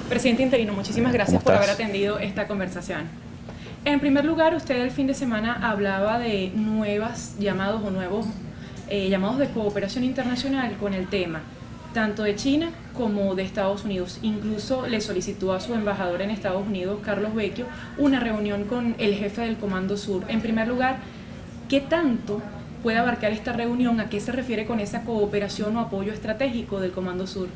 Presidente interino, muchísimas gracias por haber atendido esta conversación. En primer lugar, usted el fin de semana hablaba de nuevos llamados de cooperación internacional con el tema, tanto de China como de Estados Unidos. Incluso le solicitó a su embajador en Estados Unidos, Carlos Vecchio, una reunión con el jefe del Comando Sur. En primer lugar, ¿qué tanto puede abarcar esta reunión? ¿A qué se refiere con esa cooperación o apoyo estratégico del Comando Sur?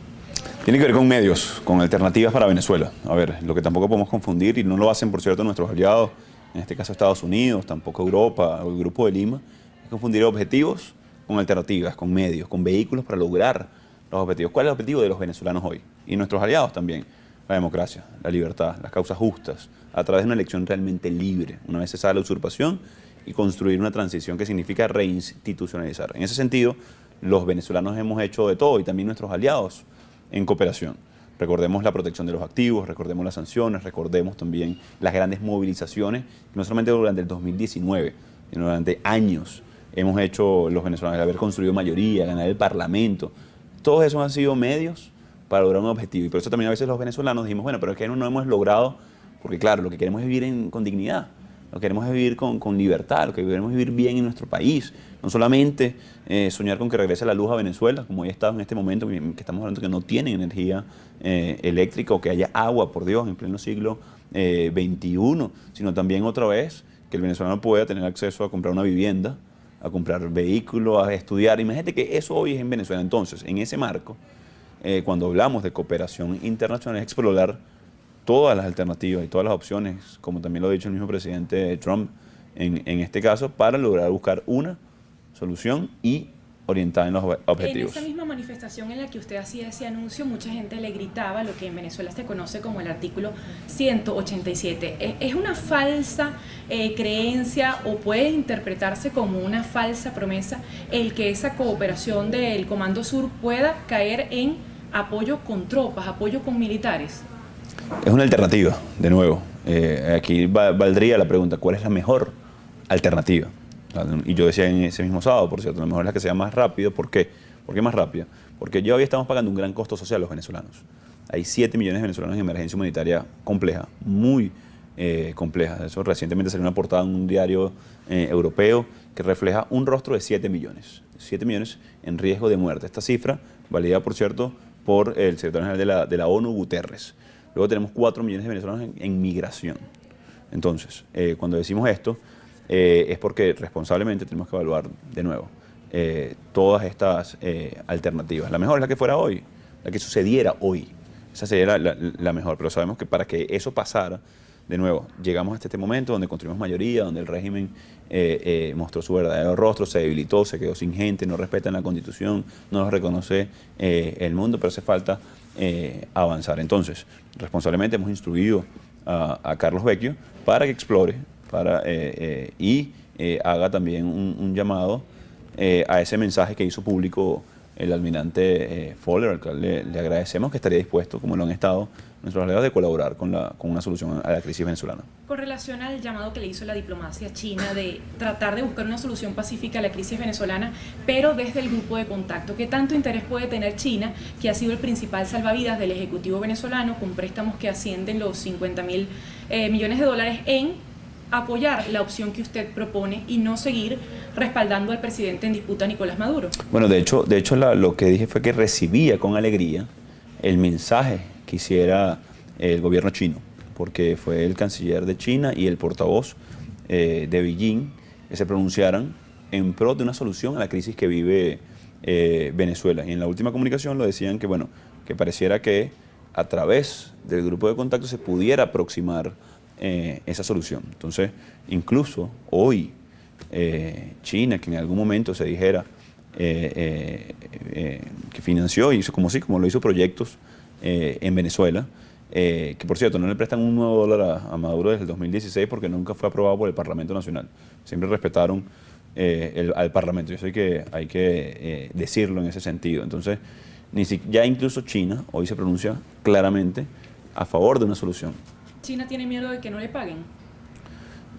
Tiene que ver con medios, con alternativas para Venezuela. A ver, lo que tampoco podemos confundir, y no lo hacen, por cierto, nuestros aliados, en este caso Estados Unidos, tampoco Europa o el Grupo de Lima, es confundir objetivos con alternativas, con medios, con vehículos para lograr los objetivos. ¿Cuál es el objetivo de los venezolanos hoy? Y nuestros aliados también. La democracia, la libertad, las causas justas, a través de una elección realmente libre, una vez cesada la usurpación, y construir una transición que significa reinstitucionalizar. En ese sentido, los venezolanos hemos hecho de todo, y también nuestros aliados, en cooperación. Recordemos la protección de los activos, recordemos las sanciones, recordemos también las grandes movilizaciones, no solamente durante el 2019, sino durante años hemos hecho los venezolanos, de haber construido mayoría, ganar el Parlamento. Todos esos han sido medios para lograr un objetivo. Y por eso también a veces los venezolanos dijimos, bueno, pero es que no hemos logrado, porque claro, lo que queremos es vivir con dignidad. Lo que queremos es vivir con libertad, lo que queremos es vivir bien en nuestro país. No solamente soñar con que regrese la luz a Venezuela, como ya está en este momento, que estamos hablando que no tienen energía eléctrica o que haya agua, por Dios, en pleno siglo XXI, sino también otra vez que el venezolano pueda tener acceso a comprar una vivienda, a comprar vehículos, a estudiar. Imagínate que eso hoy es en Venezuela. Entonces, en ese marco, cuando hablamos de cooperación internacional, es explorar todas las alternativas y todas las opciones, como también lo ha dicho el mismo presidente Trump en este caso, para lograr buscar una solución y orientada en los objetivos. En esa misma manifestación en la que usted hacía ese anuncio, mucha gente le gritaba lo que en Venezuela se conoce como el artículo 187. ¿Es una falsa creencia o puede interpretarse como una falsa promesa el que esa cooperación del Comando Sur pueda caer en apoyo con tropas, apoyo con militares? Es una alternativa, de nuevo. Aquí valdría la pregunta, ¿cuál es la mejor alternativa? Y yo decía en ese mismo sábado, por cierto, la mejor es la que sea más rápido. ¿Por qué? ¿Por qué más rápida? Porque ya hoy estamos pagando un gran costo social los venezolanos. Hay 7 millones de venezolanos en emergencia humanitaria compleja, muy compleja. Eso recientemente salió una portada en un diario europeo que refleja un rostro de 7 millones. 7 millones en riesgo de muerte. Esta cifra, validada, por cierto, por el secretario general de la ONU, Guterres. Luego tenemos 4 millones de venezolanos en migración. Entonces, cuando decimos esto, es porque responsablemente tenemos que evaluar de nuevo todas estas alternativas. La mejor es la que fuera hoy, la que sucediera hoy. Esa sería la mejor, pero sabemos que para que eso pasara, de nuevo, llegamos hasta este momento donde construimos mayoría, donde el régimen mostró su verdadero rostro, se debilitó, se quedó sin gente, no respetan la Constitución, no lo reconoce el mundo, pero hace falta avanzar. Entonces, responsablemente hemos instruido a Carlos Vecchio para que explore y haga también un llamado a ese mensaje que hizo público el almirante Fowler, al cual le agradecemos, que estaría dispuesto, como lo han estado nuestros aliados, de colaborar con una solución a la crisis venezolana. Con relación al llamado que le hizo la diplomacia china de tratar de buscar una solución pacífica a la crisis venezolana, pero desde el grupo de contacto, ¿qué tanto interés puede tener China, que ha sido el principal salvavidas del Ejecutivo venezolano, con préstamos que ascienden los 50.000 millones de dólares, en apoyar la opción que usted propone y no seguir respaldando al presidente en disputa, Nicolás Maduro? Bueno, de hecho lo que dije fue que recibía con alegría el mensaje que hiciera el gobierno chino, porque fue el canciller de China y el portavoz de Beijing que se pronunciaran en pro de una solución a la crisis que vive Venezuela. Y en la última comunicación lo decían que, bueno, que pareciera que a través del grupo de contacto se pudiera aproximar esa solución. Entonces, incluso hoy, China, que en algún momento se dijera que financió, y hizo como lo hizo proyectos en Venezuela, que por cierto no le prestan un nuevo dólar a Maduro desde el 2016 porque nunca fue aprobado por el Parlamento Nacional. Siempre respetaron al Parlamento. Yo sé que hay que decirlo en ese sentido. Entonces, ya incluso China hoy se pronuncia claramente a favor de una solución. ¿China tiene miedo de que no le paguen?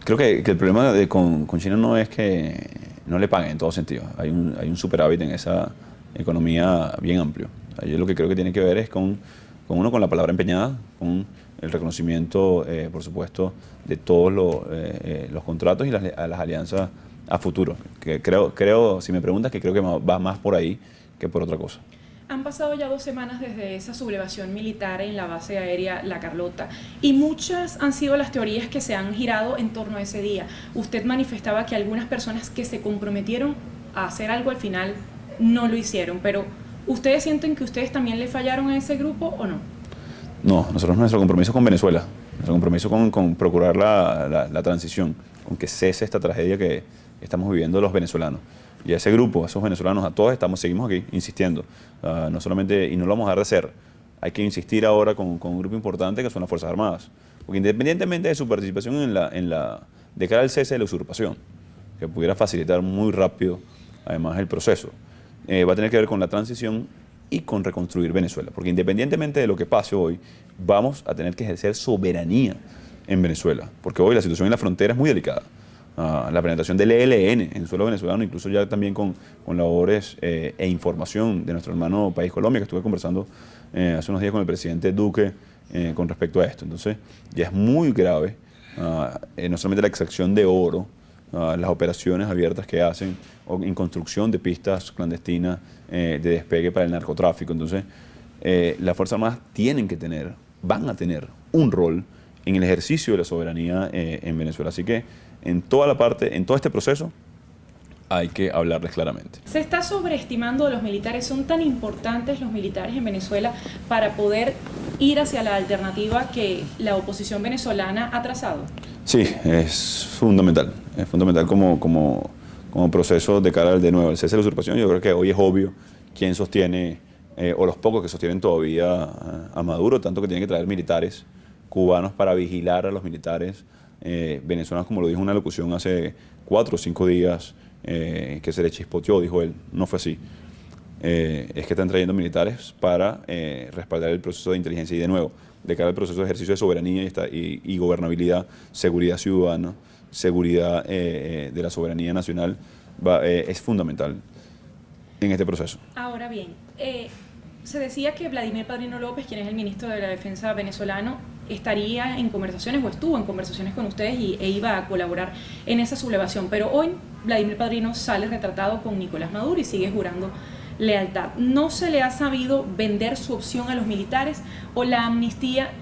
Creo que el problema con China no es que no le paguen en todo sentido. Hay un superávit en esa economía bien amplio. Yo lo que creo que tiene que ver es con con la palabra empeñada, con el reconocimiento, por supuesto, de todos los contratos y las alianzas a futuro. Que creo, si me preguntas, que creo que va más por ahí que por otra cosa. Han pasado ya 2 semanas desde esa sublevación militar en la base aérea La Carlota y muchas han sido las teorías que se han girado en torno a ese día. Usted manifestaba que algunas personas que se comprometieron a hacer algo al final no lo hicieron, pero ¿ustedes sienten que ustedes también le fallaron a ese grupo o no? No, nuestro compromiso con Venezuela, nuestro compromiso con procurar la transición, con que cese esta tragedia que estamos viviendo los venezolanos. Y a ese grupo, a esos venezolanos, a todos seguimos aquí insistiendo. No solamente, y no lo vamos a dejar de hacer, hay que insistir ahora con un grupo importante que son las Fuerzas Armadas. Porque independientemente de su participación de cara al cese de la usurpación, que pudiera facilitar muy rápido, además, el proceso, va a tener que ver con la transición y con reconstruir Venezuela. Porque independientemente de lo que pase hoy, vamos a tener que ejercer soberanía en Venezuela. Porque hoy la situación en la frontera es muy delicada. La penetración del ELN en suelo venezolano, incluso ya también con labores e información de nuestro hermano país Colombia, que estuve conversando hace unos días con el presidente Duque con respecto a esto. Entonces, ya es muy grave, no solamente la extracción de oro, las operaciones abiertas que hacen en construcción de pistas clandestinas de despegue para el narcotráfico. Entonces, las Fuerzas Armadas van a tener un rol en el ejercicio de la soberanía en Venezuela. Así que en todo este proceso, hay que hablarles claramente. Se está sobreestimando a los militares. ¿Son tan importantes los militares en Venezuela para poder ir hacia la alternativa que la oposición venezolana ha trazado? Sí, es fundamental. Es fundamental como proceso de cara al de nuevo, el cese de la usurpación. Yo creo que hoy es obvio quién sostiene, o los pocos que sostienen todavía a Maduro, tanto que tienen que traer militares cubanos para vigilar a los militares venezolanos, como lo dijo en una locución hace 4 o 5 días, que se le chispoteó, dijo él, no fue así. Es que están trayendo militares para respaldar el proceso de inteligencia y, de nuevo, de cara al proceso de ejercicio de soberanía y gobernabilidad, seguridad ciudadana, seguridad de la soberanía nacional, es fundamental en este proceso. Ahora bien, se decía que Vladimir Padrino López, quien es el ministro de la Defensa venezolano, estaría en conversaciones o estuvo en conversaciones con ustedes e iba a colaborar en esa sublevación. Pero hoy Vladimir Padrino sale retratado con Nicolás Maduro y sigue jurando lealtad. ¿No se le ha sabido vender su opción a los militares o la amnistía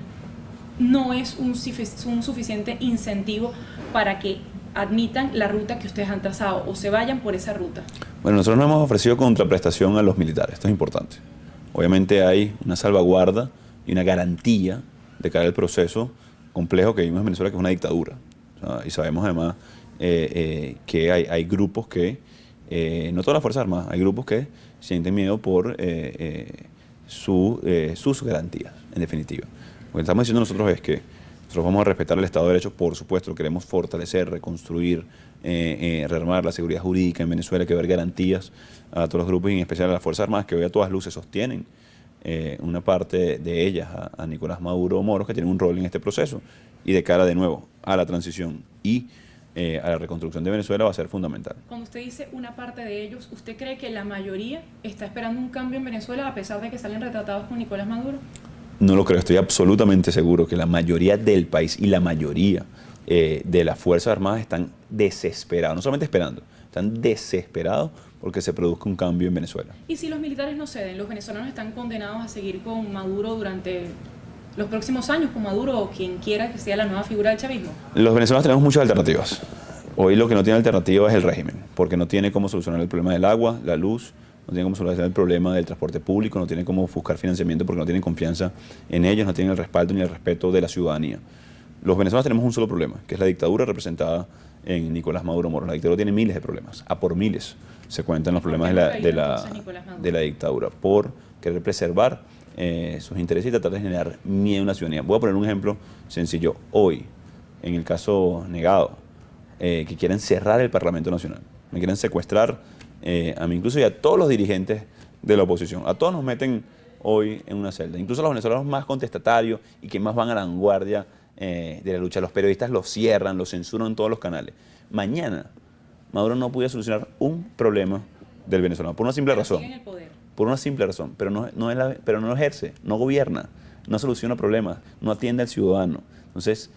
no es un suficiente incentivo para que admitan la ruta que ustedes han trazado o se vayan por esa ruta? Bueno, nosotros no hemos ofrecido contraprestación a los militares, esto es importante. Obviamente hay una salvaguarda y una garantía de cara al proceso complejo que vivimos en Venezuela, que es una dictadura. Y sabemos además que hay grupos que, no todas las Fuerzas Armadas, hay grupos que sienten miedo por sus garantías, en definitiva. Lo que estamos diciendo nosotros es que nosotros vamos a respetar el Estado de Derecho, por supuesto, lo queremos fortalecer, reconstruir, rearmar la seguridad jurídica en Venezuela, que haber garantías a todos los grupos y en especial a las Fuerzas Armadas, que hoy a todas luces sostienen una parte de ellas a Nicolás Maduro Moros, que tienen un rol en este proceso, y de cara de nuevo a la transición y a la reconstrucción de Venezuela va a ser fundamental. Cuando usted dice una parte de ellos, ¿usted cree que la mayoría está esperando un cambio en Venezuela a pesar de que salen retratados con Nicolás Maduro? No lo creo, estoy absolutamente seguro que la mayoría del país y la mayoría de las Fuerzas Armadas están desesperados, no solamente esperando, están desesperados porque se produzca un cambio en Venezuela. ¿Y si los militares no ceden, los venezolanos están condenados a seguir con Maduro durante los próximos años, con Maduro o quien quiera que sea la nueva figura del chavismo? Los venezolanos tenemos muchas alternativas. Hoy lo que no tiene alternativa es el régimen, porque no tiene cómo solucionar el problema del agua, la luz, no tiene cómo solucionar el problema del transporte público, no tiene cómo buscar financiamiento porque no tienen confianza en ellos, no tienen el respaldo ni el respeto de la ciudadanía. Los venezolanos tenemos un solo problema, que es la dictadura representada en Nicolás Maduro Moros. La dictadura tiene miles de problemas, a por miles se cuentan los problemas de la dictadura, por querer preservar sus intereses y tratar de generar miedo en la ciudadanía. Voy a poner un ejemplo sencillo. Hoy, en el caso Negado, que quieren cerrar el Parlamento Nacional, me quieren secuestrar a mí incluso y a todos los dirigentes de la oposición. A todos nos meten hoy en una celda, incluso a los venezolanos más contestatarios y que más van a la vanguardia de la lucha. Los periodistas los cierran, los censuran en todos los canales. Mañana Maduro no puede solucionar un problema del venezolano por una simple razón. Sigue en el poder. Por una simple razón, pero no ejerce, no gobierna. no soluciona problemas, no atiende al ciudadano. Entonces,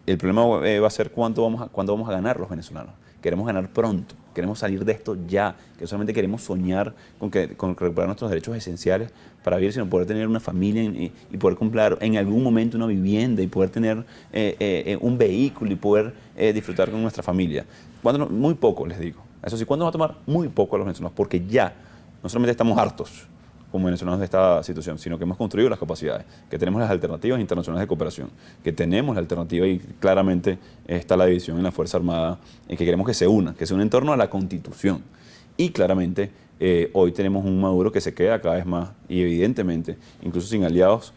el problema va a ser cuándo vamos a ganar los venezolanos. Queremos ganar pronto, queremos salir de esto ya, que solamente queremos soñar con recuperar nuestros derechos esenciales para vivir, sino poder tener una familia y poder comprar en algún momento una vivienda y poder tener un vehículo y poder disfrutar con nuestra familia. Muy poco, les digo. Eso sí, ¿cuándo va a tomar? Muy poco a los venezolanos, porque ya no solamente estamos hartos como venezolanos de esta situación, sino que hemos construido las capacidades, que tenemos las alternativas internacionales de cooperación, que tenemos la alternativa y claramente está la división en la Fuerza Armada, en que queremos que se una en torno a la Constitución. Y claramente hoy tenemos un Maduro que se queda cada vez más y evidentemente, incluso sin aliados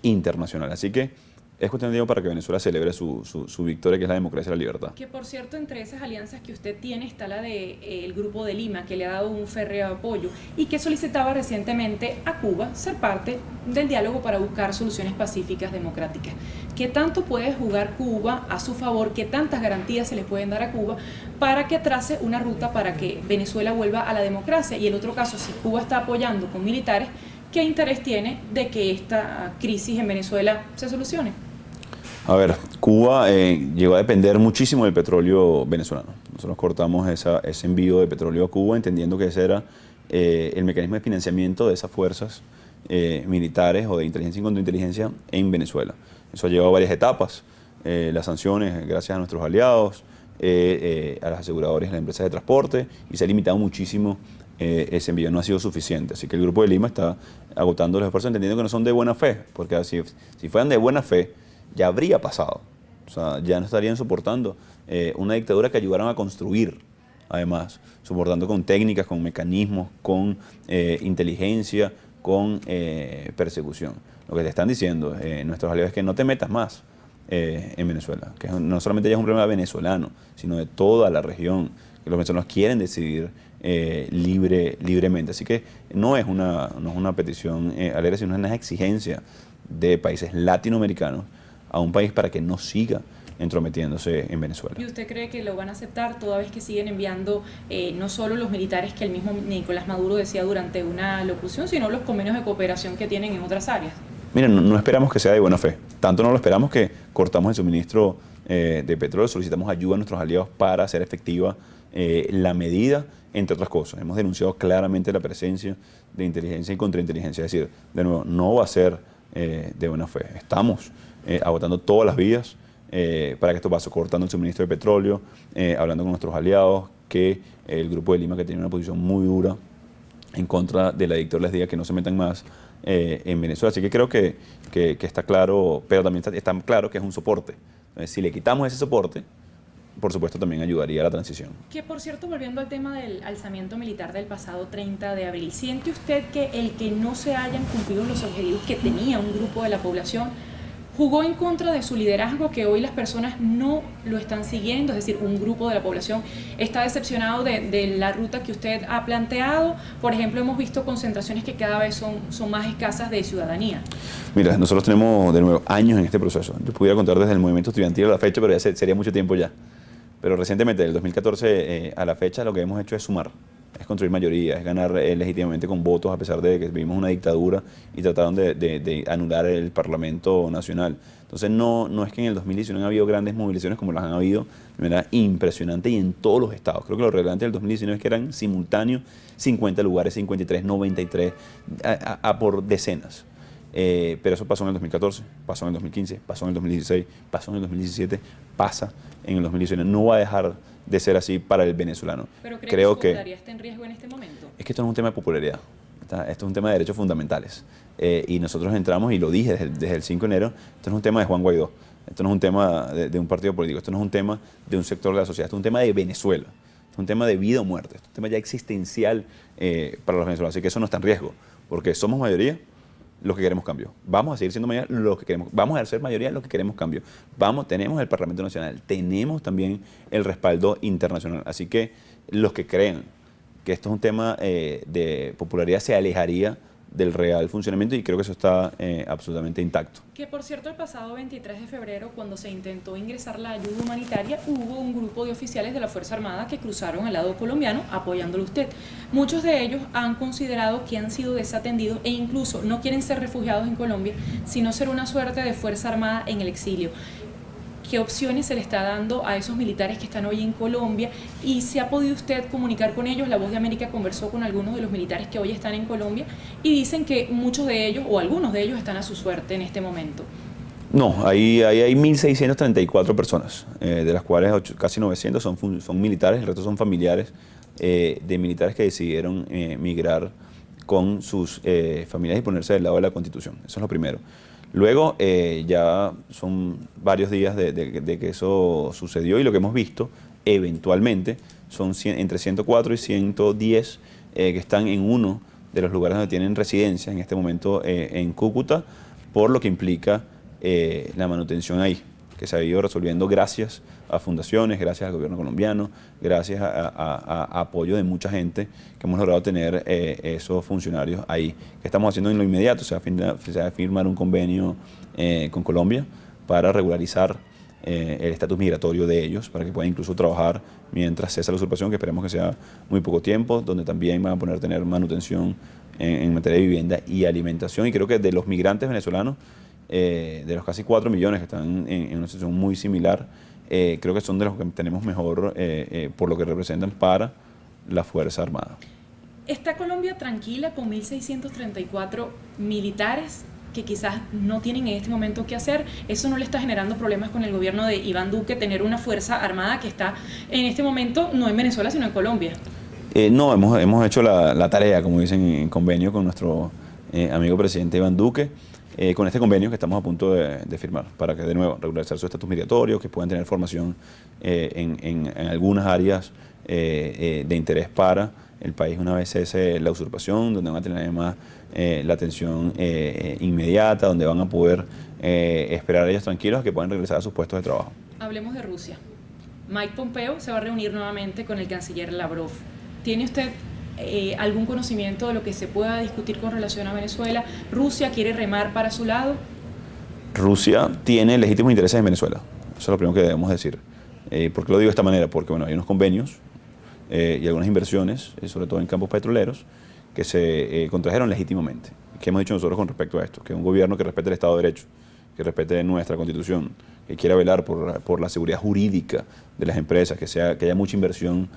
internacionales. Así que es cuestión de tiempo para que Venezuela celebre su victoria, que es la democracia y la libertad. Que por cierto, entre esas alianzas que usted tiene está la del Grupo de Lima, que le ha dado un férreo apoyo y que solicitaba recientemente a Cuba ser parte del diálogo para buscar soluciones pacíficas democráticas. ¿Qué tanto puede jugar Cuba a su favor? ¿Qué tantas garantías se le pueden dar a Cuba para que trace una ruta para que Venezuela vuelva a la democracia? Y en otro caso, si Cuba está apoyando con militares, ¿qué interés tiene de que esta crisis en Venezuela se solucione? A ver, Cuba llegó a depender muchísimo del petróleo venezolano. Nosotros cortamos ese envío de petróleo a Cuba entendiendo que ese era el mecanismo de financiamiento de esas fuerzas militares o de inteligencia y contrainteligencia en Venezuela. Eso ha llevado a varias etapas. Las sanciones gracias a nuestros aliados, a las aseguradoras y a las empresas de transporte, y se ha limitado muchísimo ese envío. No ha sido suficiente. Así que el Grupo de Lima está agotando los esfuerzos entendiendo que no son de buena fe, porque si fueran de buena fe, ya habría pasado. O sea, ya no estarían soportando una dictadura que ayudaron a construir, además, soportando con técnicas, con mecanismos, con inteligencia, con persecución. Lo que te están diciendo nuestros aliados es que no te metas más en Venezuela, que no solamente ya es un problema venezolano, sino de toda la región, que los venezolanos quieren decidir libremente. Así que no es una petición alegre, sino una exigencia de países latinoamericanos a un país para que no siga entrometiéndose en Venezuela. ¿Y usted cree que lo van a aceptar toda vez que siguen enviando no solo los militares que el mismo Nicolás Maduro decía durante una locución, sino los convenios de cooperación que tienen en otras áreas? Miren, no esperamos que sea de buena fe. Tanto no lo esperamos que cortamos el suministro de petróleo, solicitamos ayuda a nuestros aliados para hacer efectiva la medida, entre otras cosas. Hemos denunciado claramente la presencia de inteligencia y contrainteligencia. Es decir, de nuevo, no va a ser de buena fe. Estamos agotando todas las vías para que esto pase, cortando el suministro de petróleo, hablando con nuestros aliados, que el Grupo de Lima, que tiene una posición muy dura en contra de la dictadura, les diga que no se metan más en Venezuela. Así que creo que está claro, pero también está claro que es un soporte. Entonces, si le quitamos ese soporte, por supuesto también ayudaría a la transición. Que por cierto, volviendo al tema del alzamiento militar del pasado 30 de abril, ¿siente usted que el que no se hayan cumplido los objetivos que tenía un grupo de la población jugó en contra de su liderazgo, que hoy las personas no lo están siguiendo? Es decir, un grupo de la población está decepcionado de la ruta que usted ha planteado. Por ejemplo, hemos visto concentraciones que cada vez son más escasas de ciudadanía. Mira, nosotros tenemos de nuevo años en este proceso. Yo pudiera contar desde el movimiento estudiantil a la fecha, pero ya sería mucho tiempo ya. Pero recientemente, del 2014 a la fecha, lo que hemos hecho es sumar, es construir mayoría, es ganar legítimamente con votos, a pesar de que vivimos una dictadura y trataron de anular el Parlamento Nacional. Entonces no es que en el 2019 han habido grandes movilizaciones como las han habido de manera impresionante y en todos los estados. Creo que lo relevante del 2019 es que eran simultáneos 50 lugares, 53, 93, por decenas. Pero eso pasó en el 2014, pasó en el 2015, pasó en el 2016, pasó en el 2017, pasa en el 2019. No va a dejar de ser así para el venezolano. ¿Pero creo que su popularidad está en riesgo en este momento? Es que esto no es un tema de popularidad, esto es un tema de derechos fundamentales. Y nosotros entramos, y lo dije desde el 5 de enero, esto no es un tema de Juan Guaidó, esto no es un tema de un partido político, esto no es un tema de un sector de la sociedad, esto es un tema de Venezuela, esto es un tema de vida o muerte, esto es un tema ya existencial para los venezolanos. Así que eso no está en riesgo, porque somos mayoría los que queremos cambio. Vamos a seguir siendo mayoría los que queremos. Vamos a ser mayoría los que queremos cambio. Tenemos el Parlamento Nacional, tenemos también el respaldo internacional. Así que los que crean que esto es un tema de popularidad se alejaría del real funcionamiento y creo que eso está absolutamente intacto. Que por cierto, el pasado 23 de febrero, cuando se intentó ingresar la ayuda humanitaria, hubo un grupo de oficiales de la Fuerza Armada que cruzaron al lado colombiano apoyándolo a usted. Muchos de ellos han considerado que han sido desatendidos e incluso no quieren ser refugiados en Colombia, sino ser una suerte de Fuerza Armada en el exilio. ¿Qué opciones se le está dando a esos militares que están hoy en Colombia? ¿Y se ha podido usted comunicar con ellos? La Voz de América conversó con algunos de los militares que hoy están en Colombia y dicen que muchos de ellos, o algunos de ellos, están a su suerte en este momento. No, ahí hay 1.634 personas, de las cuales casi 900 son militares, el resto son familiares de militares que decidieron migrar con sus familias y ponerse del lado de la Constitución. Eso es lo primero. Luego, ya son varios días de que eso sucedió y lo que hemos visto, eventualmente, son entre 104 y 110 que están en uno de los lugares donde tienen residencia, en este momento en Cúcuta, por lo que implica la manutención ahí, que se ha ido resolviendo gracias a fundaciones, gracias al gobierno colombiano, gracias a apoyo de mucha gente que hemos logrado tener esos funcionarios ahí. ¿Qué estamos haciendo en lo inmediato? Se va a firmar un convenio con Colombia para regularizar el estatus migratorio de ellos, para que puedan incluso trabajar mientras cesa la usurpación, que esperemos que sea muy poco tiempo, donde también van a poder tener manutención en materia de vivienda y alimentación. Y creo que de los migrantes venezolanos, de los casi 4 millones que están en una situación muy similar, creo que son de los que tenemos mejor por lo que representan para la Fuerza Armada. ¿Está Colombia tranquila con 1.634 militares que quizás no tienen en este momento qué hacer? ¿Eso no le está generando problemas con el gobierno de Iván Duque, tener una Fuerza Armada que está en este momento no en Venezuela, sino en Colombia? No, hemos hecho la tarea, como dicen, en convenio con nuestro amigo presidente Iván Duque, con este convenio que estamos a punto de firmar, para que de nuevo regularizar su estatus migratorio, que puedan tener formación en algunas áreas de interés para el país una vez cese la usurpación, donde van a tener además la atención inmediata, donde van a poder esperar a ellos tranquilos a que puedan regresar a sus puestos de trabajo. Hablemos de Rusia. Mike Pompeo se va a reunir nuevamente con el canciller Lavrov. ¿Tiene usted algún conocimiento de lo que se pueda discutir con relación a Venezuela? ¿Rusia quiere remar para su lado? Rusia tiene legítimos intereses en Venezuela. Eso es lo primero que debemos decir. ¿Por qué lo digo de esta manera? Porque bueno, hay unos convenios y algunas inversiones, sobre todo en campos petroleros, que se contrajeron legítimamente. ¿Qué hemos dicho nosotros con respecto a esto? Que un gobierno que respete el Estado de Derecho, que respete nuestra Constitución, que quiera velar por la seguridad jurídica de las empresas, que haya mucha inversión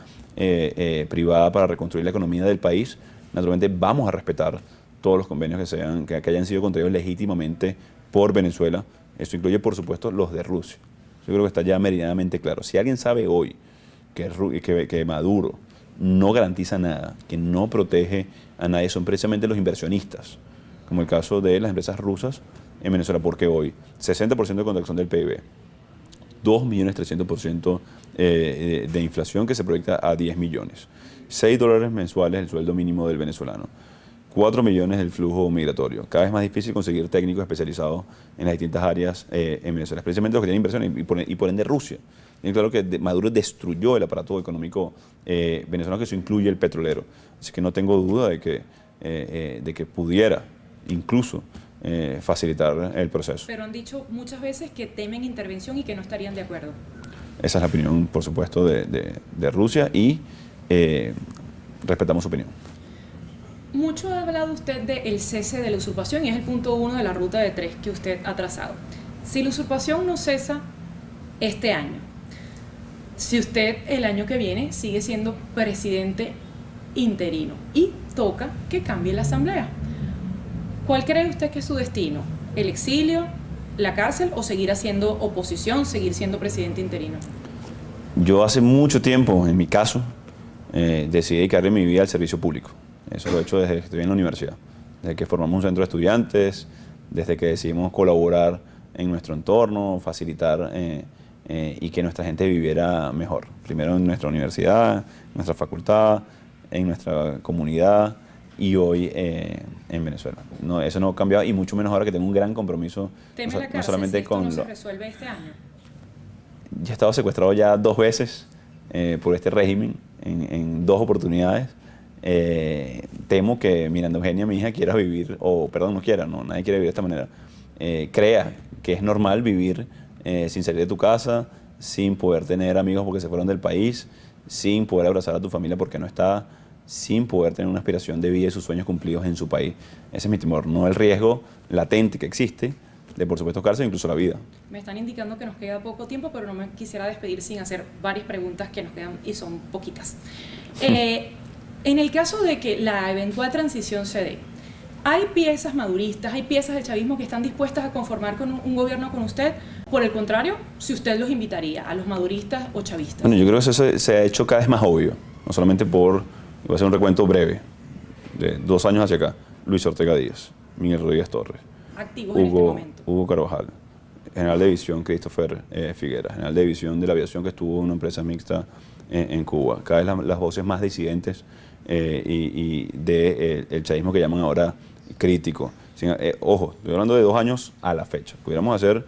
privada para reconstruir la economía del país, naturalmente vamos a respetar todos los convenios que hayan sido contraídos legítimamente por Venezuela. Eso incluye, por supuesto, los de Rusia. Yo creo que está ya meridianamente claro. Si alguien sabe hoy que Maduro no garantiza nada, que no protege a nadie, son precisamente los inversionistas, como el caso de las empresas rusas en Venezuela, porque hoy 60% de contracción del PIB, 2.300.000% de inflación que se proyecta a 10 millones, $6 mensuales el sueldo mínimo del venezolano, 4 millones del flujo migratorio. Cada vez más difícil conseguir técnicos especializados en las distintas áreas en Venezuela, especialmente los que tienen inversión y por ende Rusia. Y claro que Maduro destruyó el aparato económico venezolano, que eso incluye el petrolero. Así que no tengo duda de que pudiera incluso facilitar el proceso. Pero han dicho muchas veces que temen intervención y que no estarían de acuerdo. Esa es la opinión, por supuesto, de Rusia y respetamos su opinión. Mucho ha hablado usted del cese de la usurpación y es el punto 1 de la ruta de 3 que usted ha trazado. Si la usurpación no cesa este año, si usted el año que viene sigue siendo presidente interino y toca que cambie la asamblea, ¿cuál cree usted que es su destino? ¿El exilio, la cárcel o seguir haciendo oposición, seguir siendo presidente interino? Yo hace mucho tiempo, en mi caso, decidí dedicarle mi vida al servicio público. Eso lo he hecho desde que estoy en la universidad, desde que formamos un centro de estudiantes, desde que decidimos colaborar en nuestro entorno, facilitar y que nuestra gente viviera mejor. Primero en nuestra universidad, en nuestra facultad, en nuestra comunidad y hoy en Venezuela. No, eso no ha cambiado y mucho menos ahora que tengo un gran compromiso. ¿Teme la cárcel solamente si esto no se resuelve este año? Ya he estado secuestrado ya 2 veces por este régimen en 2 oportunidades. Temo que Miranda Eugenia, mi hija, quiera vivir, o perdón, no quiera, no, nadie quiere vivir de esta manera. Crea que es normal vivir sin salir de tu casa, sin poder tener amigos porque se fueron del país, sin poder abrazar a tu familia porque no está, sin poder tener una aspiración de vida y sus sueños cumplidos en su país. Ese es mi temor, no el riesgo latente que existe de, por supuesto, cárcel, incluso la vida. Me están indicando que nos queda poco tiempo, pero no me quisiera despedir sin hacer varias preguntas que nos quedan y son poquitas. En el caso de que la eventual transición se dé, ¿hay piezas maduristas, hay piezas del chavismo que están dispuestas a conformar con un gobierno con usted? Por el contrario, si usted los invitaría a los maduristas o chavistas. Bueno, yo creo que eso se ha hecho cada vez más obvio, no solamente por, voy a hacer un recuento breve, de 2 años hacia acá: Luis Ortega Díaz, Miguel Rodríguez Torres, activos en este momento. Hugo Carvajal, general de división Christopher Figuera, general de división de la aviación que estuvo en una empresa mixta en Cuba. Cada vez las voces más disidentes y del chavismo que llaman ahora crítico. Ojo, estoy hablando de 2 años a la fecha. Pudiéramos hacer,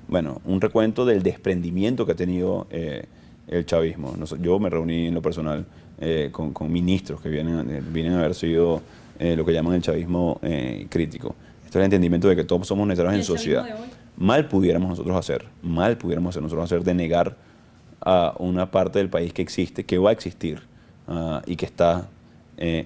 bueno, un recuento del desprendimiento que ha tenido el chavismo. Yo me reuní en lo personal con ministros que vienen a haber sido lo que llaman el chavismo crítico. Esto es el entendimiento de que todos somos necesarios en sociedad. Mal pudiéramos nosotros hacer de negar a una parte del país que existe, que va a existir y que está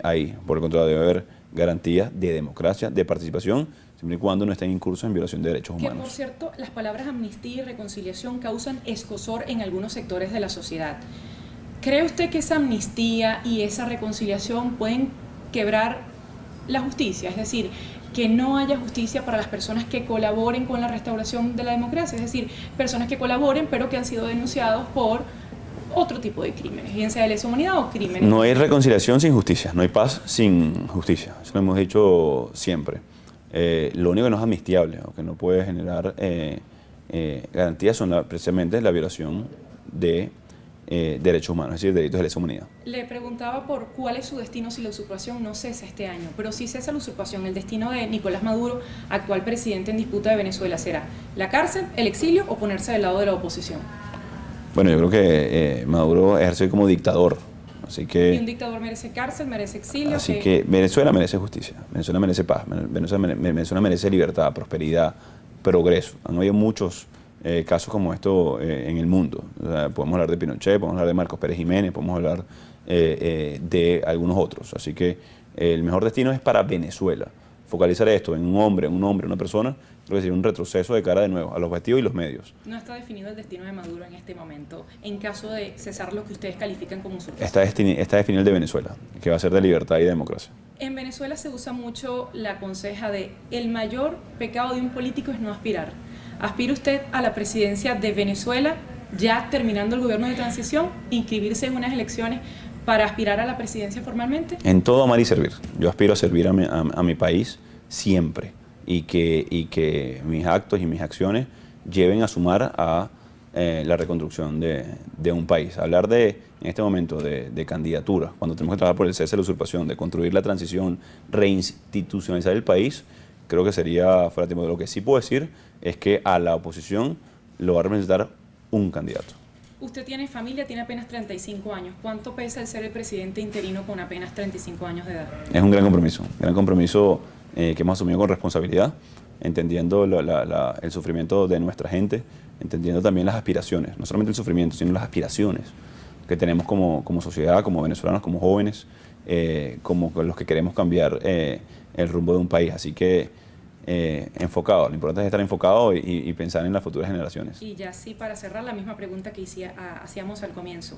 ahí. Por el contrario, debe haber garantías de democracia, de participación, siempre y cuando no estén incursos en violación de derechos humanos. Que, por cierto, las palabras amnistía y reconciliación causan escozor en algunos sectores de la sociedad. ¿Cree usted que esa amnistía y esa reconciliación pueden quebrar la justicia? Es decir, que no haya justicia para las personas que colaboren con la restauración de la democracia, es decir, personas que colaboren pero que han sido denunciados por otro tipo de crímenes, bien sea de lesa humanidad o crímenes. No hay reconciliación sin justicia, no hay paz sin justicia, eso lo hemos dicho siempre. Lo único que no es amnistiable o que no puede generar garantías son precisamente la violación de derechos humanos, es decir, delitos de lesa humanidad. Le preguntaba por cuál es su destino si la usurpación no cesa este año, pero si cesa la usurpación, el destino de Nicolás Maduro, actual presidente en disputa de Venezuela, ¿será la cárcel, el exilio o ponerse del lado de la oposición? Bueno, yo creo que Maduro ejerce como dictador, así que... Y un dictador merece cárcel, merece exilio. Así que Venezuela merece justicia, Venezuela merece paz, Venezuela merece libertad, prosperidad, progreso. Han habido muchos casos como esto en el mundo. O sea, podemos hablar de Pinochet, podemos hablar de Marcos Pérez Jiménez, podemos hablar de algunos otros. Así que el mejor destino es para Venezuela. Focalizar esto en un hombre, una persona, creo que sería un retroceso de cara de nuevo a los objetivos y los medios. No está definido el destino de Maduro en este momento, en caso de cesar lo que ustedes califican como usurpación. Está definido el de Venezuela, que va a ser de libertad y democracia. En Venezuela se usa mucho la conseja de el mayor pecado de un político es no aspirar. ¿Aspira usted a la presidencia de Venezuela, ya terminando el gobierno de transición, inscribirse en unas elecciones para aspirar a la presidencia formalmente? En todo amar y servir. Yo aspiro a servir a mi país siempre y que mis actos y mis acciones lleven a sumar a la reconstrucción de un país. Hablar en este momento de candidaturas, cuando tenemos que trabajar por el cese de la usurpación, de construir la transición, reinstitucionalizar el país, creo que sería fuera de tiempo. Lo que sí puedo decir es que a la oposición lo va a representar un candidato. Usted tiene familia, tiene apenas 35 años. ¿Cuánto pesa el ser el presidente interino con apenas 35 años de edad? Es un gran compromiso que hemos asumido con responsabilidad, entendiendo el sufrimiento de nuestra gente, entendiendo también las aspiraciones, no solamente el sufrimiento, sino las aspiraciones que tenemos como sociedad, como venezolanos, como jóvenes, como los que queremos cambiar el rumbo de un país. Así que enfocado, lo importante es estar enfocado y pensar en las futuras generaciones. Y ya sí, para cerrar, la misma pregunta que hacíamos al comienzo.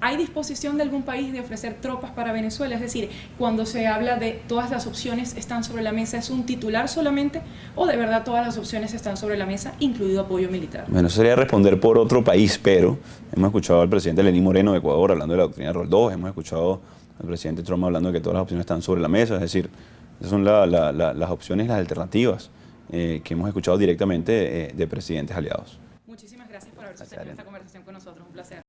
¿Hay disposición de algún país de ofrecer tropas para Venezuela? Es decir, cuando se habla de todas las opciones están sobre la mesa, ¿es un titular solamente o de verdad todas las opciones están sobre la mesa, incluido apoyo militar? Bueno, eso sería responder por otro país, pero hemos escuchado al presidente Lenín Moreno de Ecuador hablando de la doctrina de Roldós, hemos escuchado al presidente Trump hablando de que todas las opciones están sobre la mesa, es decir, esas son las opciones, las alternativas que hemos escuchado directamente de presidentes aliados. Muchísimas gracias por haber sostenido esta conversación con nosotros, un placer.